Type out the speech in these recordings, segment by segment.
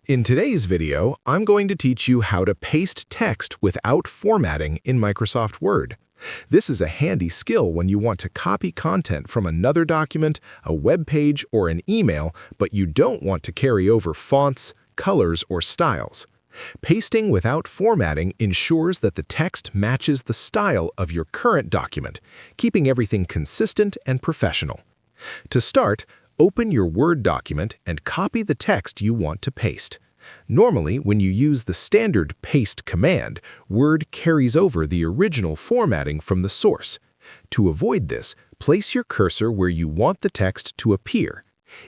In today's video, I'm going to teach you how to paste text without formatting in Microsoft Word. This is a handy skill when you want to copy content from another document, a web page, or an email, but you don't want to carry over fonts, colors, or styles. Pasting without formatting ensures that the text matches the style of your current document, keeping everything consistent and professional. To start, open your Word document and copy the text you want to paste. Normally, when you use the standard paste command, Word carries over the original formatting from the source. To avoid this, place your cursor where you want the text to appear.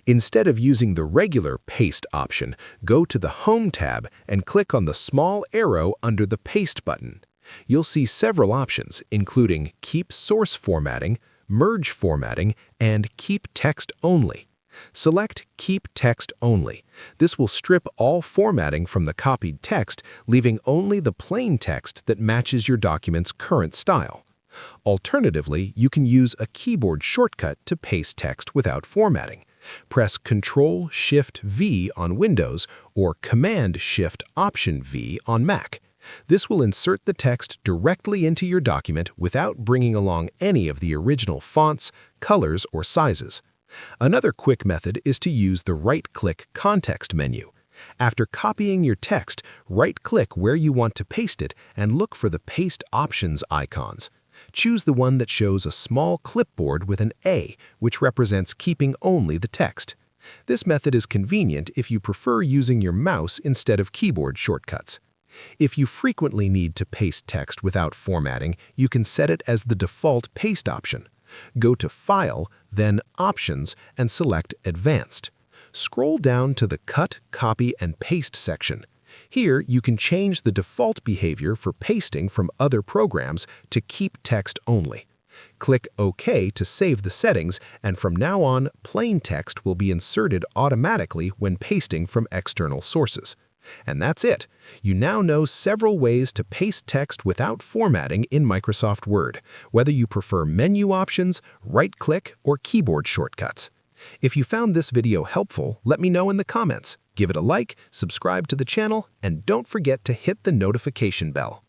Instead of using the regular Paste option, go to the Home tab and click on the small arrow under the Paste button. You'll see several options, including Keep Source Formatting, Merge Formatting, and Keep Text Only. Select Keep Text Only. This will strip all formatting from the copied text, leaving only the plain text that matches your document's current style. Alternatively, you can use a keyboard shortcut to paste text without formatting. Press Ctrl-Shift-V on Windows or Command-Shift-Option-V on Mac. This will insert the text directly into your document without bringing along any of the original fonts, colors, or sizes. Another quick method is to use the right-click context menu. After copying your text, right-click where you want to paste it and look for the Paste Options icons. Choose the one that shows a small clipboard with an A, which represents keeping only the text. This method is convenient if you prefer using your mouse instead of keyboard shortcuts. If you frequently need to paste text without formatting, you can set it as the default paste option. Go to File, then Options, and select Advanced. Scroll down to the Cut, Copy, and Paste section. Here, you can change the default behavior for pasting from other programs to keep text only. Click OK to save the settings, and from now on, plain text will be inserted automatically when pasting from external sources. And that's it. You now know several ways to paste text without formatting in Microsoft Word, whether you prefer menu options, right-click, or keyboard shortcuts. If you found this video helpful, let me know in the comments. Give it a like, subscribe to the channel, and don't forget to hit the notification bell.